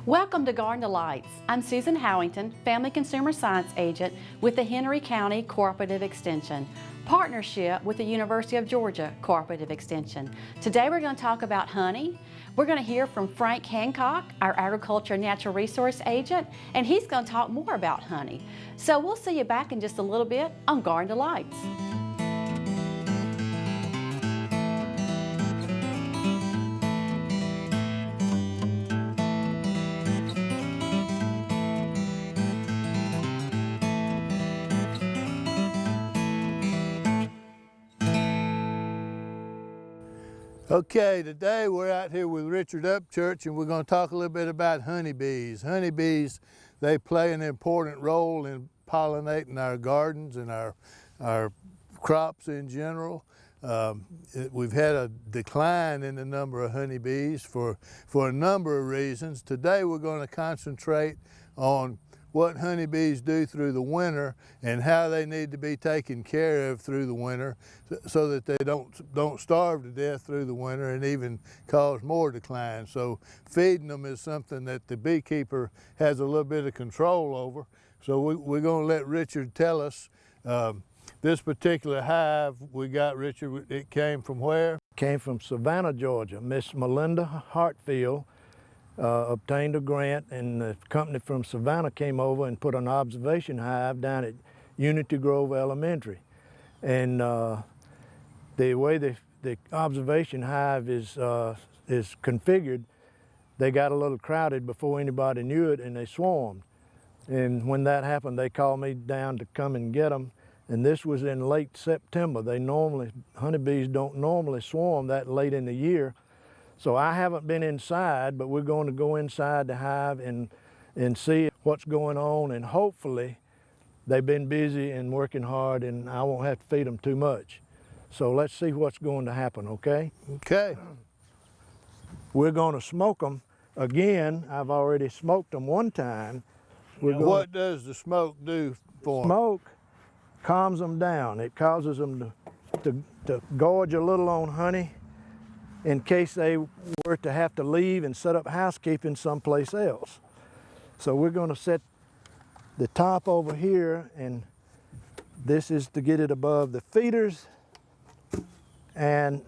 Welcome to Garden Delights. I'm Susan Howington, Family Consumer Science Agent with the Henry County Cooperative Extension, partnership with the University of Georgia Cooperative Extension. Today we're going to talk about honey. We're going to hear from Frank Hancock, our Agriculture Natural Resource Agent, and he's going to talk more about honey. So we'll see you back in just a little bit on Garden Delights. Okay, today we're out here with Richard Upchurch and we're going to talk a little bit about honeybees. Honeybees, they play an important role in pollinating our gardens and our crops in general. We've had a decline in the number of honeybees for a number of reasons. Today we're going to concentrate on what honeybees do through the winter and how they need to be taken care of through the winter so that they don't starve to death through the winter and even cause more decline. So feeding them is something that the beekeeper has a little bit of control over. So we're going to let Richard tell us. This particular hive we got, Richard, it came from where? Came from Savannah, Georgia. Miss Melinda Hartfield obtained a grant, and the company from Savannah came over and put an observation hive down at Unity Grove Elementary. And the way the observation hive is configured, they got a little crowded before anybody knew it, and they swarmed. And when that happened, they called me down to come and get them. And this was in late September. Honeybees don't normally swarm that late in the year. So I haven't been inside, but we're going to go inside the hive and see what's going on, and hopefully they've been busy and working hard and I won't have to feed them too much. So let's see what's going to happen, okay? Okay. We're going to smoke them again. I've already smoked them one time. What does the smoke do for them? Smoke calms them down. It causes them to gorge a little on honey in case they were to have to leave and set up housekeeping someplace else. So we're going to set the top over here, and this is to get it above the feeders. And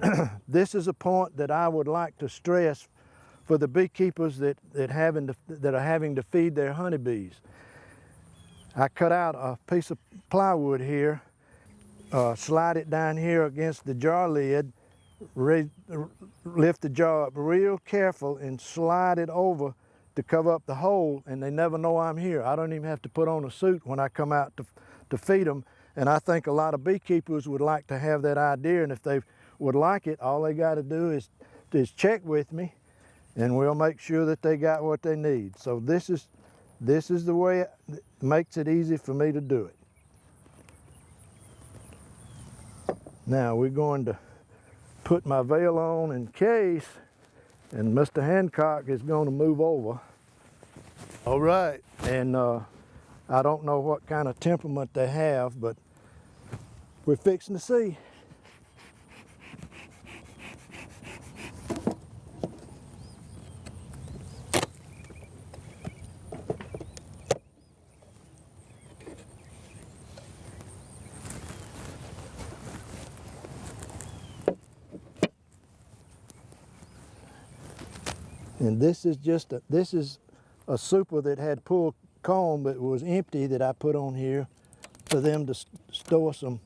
this is a point that I would like to stress for the beekeepers that are having to feed their honeybees. I cut out a piece of plywood here, slide it down here against the jar lid, lift the jar up real careful and slide it over to cover up the hole, and they never know I'm here. I don't even have to put on a suit when I come out to feed them, and I think a lot of beekeepers would like to have that idea, and if they would like it, all they got to do is check with me, and we'll make sure that they got what they need. So this is the way it makes it easy for me to do it. Now we're going to put my veil on in case, and Mr. Hancock is going to move over. All right. And I don't know what kind of temperament they have, but we're fixing to see. And this is a super that had pulled comb but was empty that I put on here for them to store some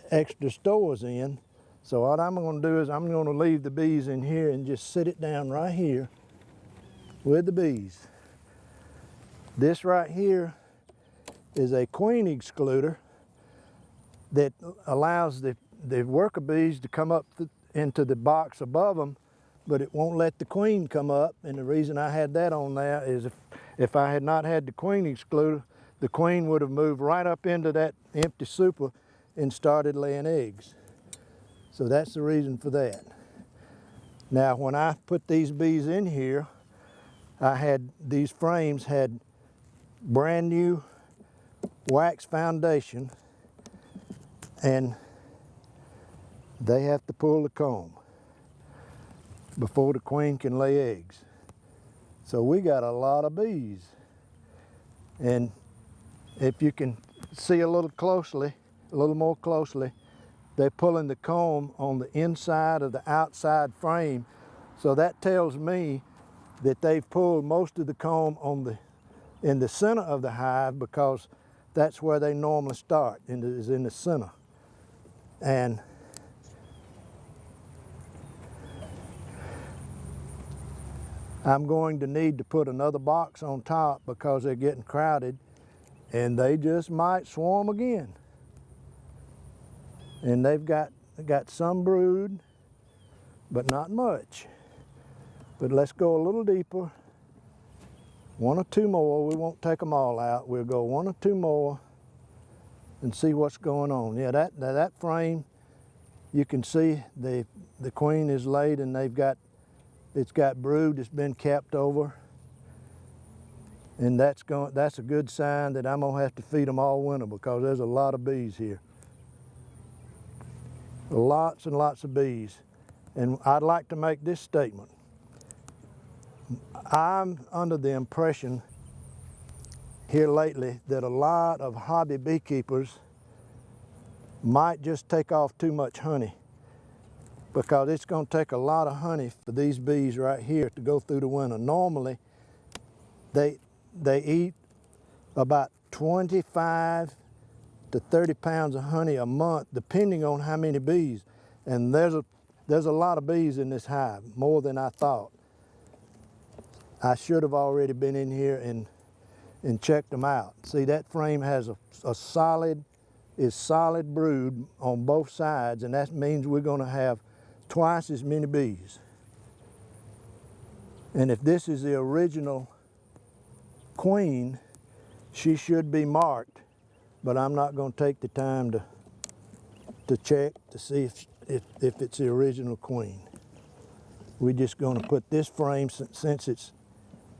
extra stores in. So what I'm going to do is I'm going to leave the bees in here and just sit it down right here with the bees. This right here is a queen excluder that allows the worker bees to come up into the box above them, but it won't let the queen come up. And the reason I had that on there is if I had not had the queen excluder, the queen would have moved right up into that empty super and started laying eggs. So that's the reason for that. Now when I put these bees in here, these frames had brand new wax foundation, and they have to pull the comb before the queen can lay eggs. So we got a lot of bees. And if you can see a little more closely, they're pulling the comb on the inside of the outside frame. So that tells me that they've pulled most of the comb in the center of the hive, because that's where they normally start, is in the center. And I'm going to need to put another box on top because they're getting crowded, and they just might swarm again. And they've got some brood, but not much. But let's go a little deeper. One or two more. We won't take them all out. We'll go one or two more and see what's going on. Yeah, that frame, you can see the queen is laid, and it's got brood that's been capped over. And that's a good sign that I'm gonna have to feed them all winter, because there's a lot of bees here. Lots and lots of bees. And I'd like to make this statement. I'm under the impression here lately that a lot of hobby beekeepers might just take off too much honey, because it's going to take a lot of honey for these bees right here to go through the winter. Normally, they eat about 25 to 30 pounds of honey a month, depending on how many bees. And there's a lot of bees in this hive, more than I thought. I should have already been in here and checked them out. See, that frame has a solid brood on both sides, and that means we're going to have twice as many bees. And if this is the original queen, she should be marked, but I'm not going to take the time to check to see if it's the original queen. We're just going to put this frame, since it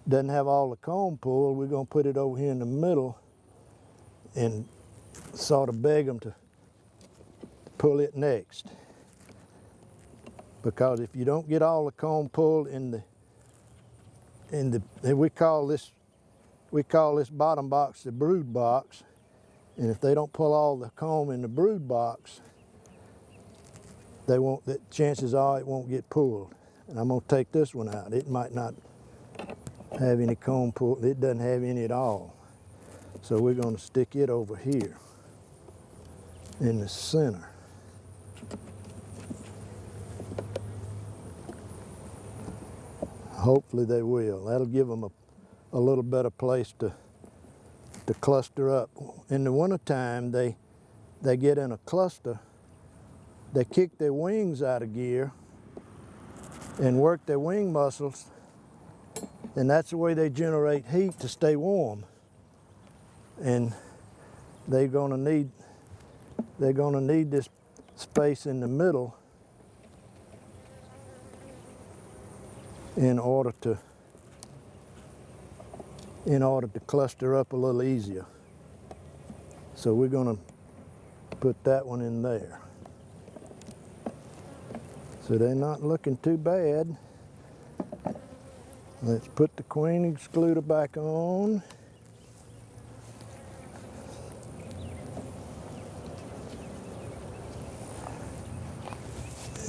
doesn't have all the comb pulled, we're going to put it over here in the middle and sort of beg them to pull it next. Because if you don't get all the comb pulled we call this bottom box the brood box, and if they don't pull all the comb in the brood box, chances are it won't get pulled. And I'm going to take this one out. It might not have any comb pulled. It doesn't have any at all. So we're going to stick it over here in the center. Hopefully they will. That'll give them a little better place to cluster up. In the wintertime, they get in a cluster. They kick their wings out of gear and work their wing muscles, and that's the way they generate heat to stay warm. And they're gonna need this space in the middle in order to cluster up a little easier. So we're gonna put that one in there. So they're not looking too bad. Let's put the queen excluder back on.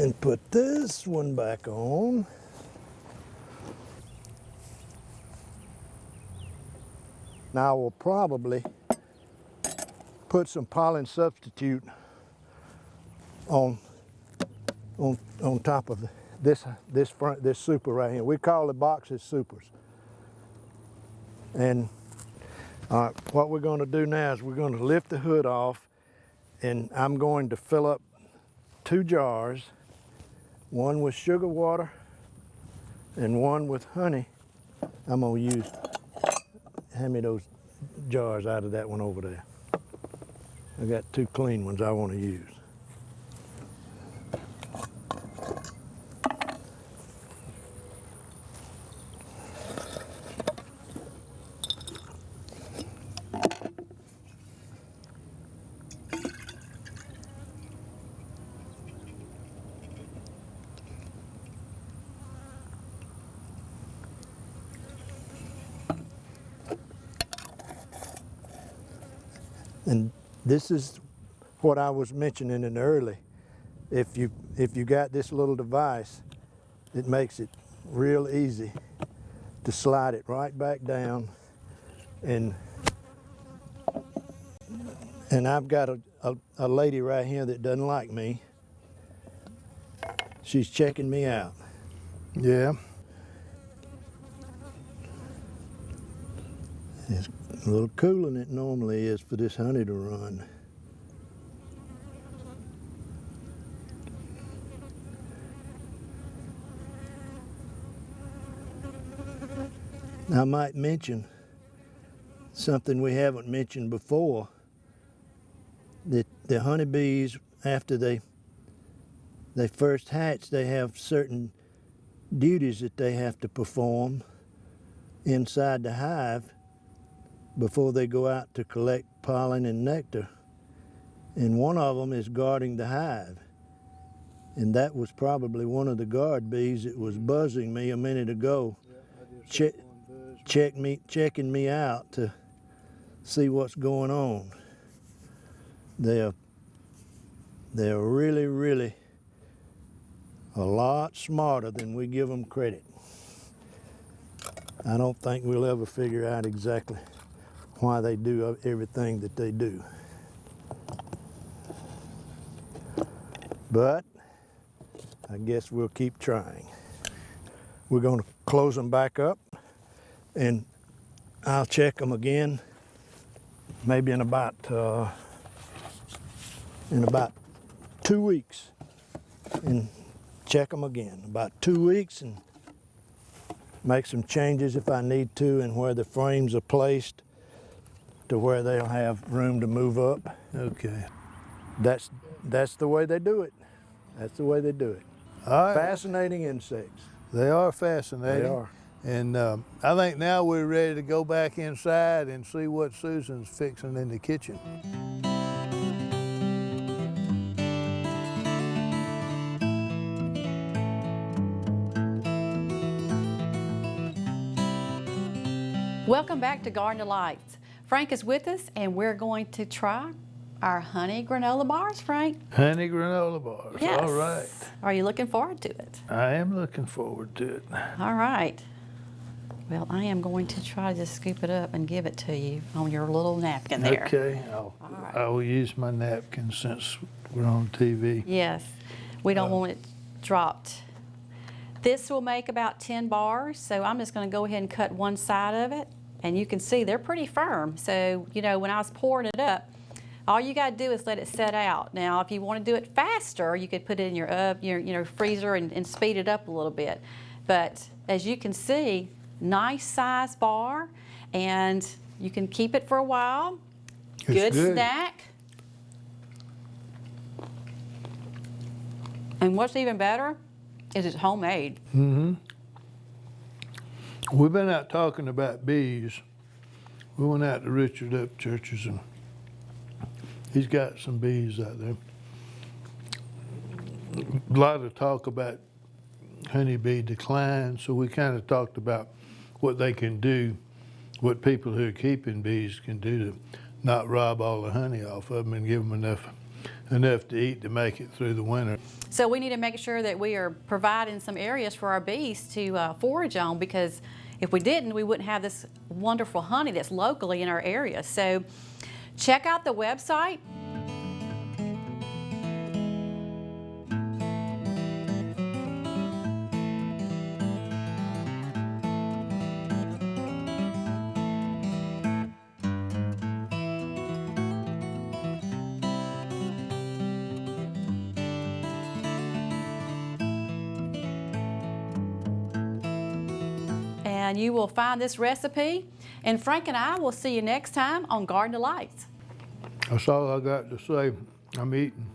And put this one back on. Now we'll probably put some pollen substitute on top of this super right here. We call the boxes supers. And what we're going to do now is we're going to lift the hood off, and I'm going to fill up 2 jars, one with sugar water and one with honey. I'm going to hand me those jars out of that one over there. I got 2 clean ones I want to use. And this is what I was mentioning in early. If you got this little device, it makes it real easy to slide it right back down. And I've got a lady right here that doesn't like me. She's checking me out. Yeah. It's a little cooler than it normally is for this honey to run. I might mention something we haven't mentioned before, that the honeybees, after they first hatch, they have certain duties that they have to perform inside the hive before they go out to collect pollen and nectar. And one of them is guarding the hive. And that was probably one of the guard bees that was buzzing me a minute ago, checking me out to see what's going on. They're really, really a lot smarter than we give them credit. I don't think we'll ever figure out exactly why they do everything that they do. But I guess we'll keep trying. We're going to close them back up, and I'll check them again maybe in about 2 weeks, and check them again about 2 weeks, and make some changes if I need to, and where the frames are placed to where they'll have room to move up. Okay. That's the way they do it. That's the way they do it. All right. Fascinating insects. They are fascinating. They are. And I think now we're ready to go back inside and see what Susan's fixing in the kitchen. Welcome back to Garden Delights. Frank is with us, and we're going to try our honey granola bars, Frank. Honey granola bars. Yes. All right. Are you looking forward to it? I am looking forward to it. All right. Well, I am going to try to scoop it up and give it to you on your little napkin there. Okay. right. I will use my napkin since we're on TV. Yes. We don't want it dropped. This will make about 10 bars, so I'm just going to go ahead and cut one side of it. And you can see they're pretty firm. So, you know, when I was pouring it up, all you got to do is let it set out. Now, if you want to do it faster, you could put it in your freezer and speed it up a little bit. But as you can see, nice size bar, and you can keep it for a while. Good snack. And what's even better is it's homemade. Mm-hmm. We've been out talking about bees. We went out to Richard Upchurch's, and he's got some bees out there. A lot of talk about honeybee decline, so we kind of talked about what they can do, what people who are keeping bees can do to not rob all the honey off of them and give them enough to eat to make it through the winter. So we need to make sure that we are providing some areas for our bees to forage on, because if we didn't, we wouldn't have this wonderful honey that's locally in our area. So check out the website. And you will find this recipe. And Frank and I will see you next time on Garden Delights. That's all I got to say. I'm eating.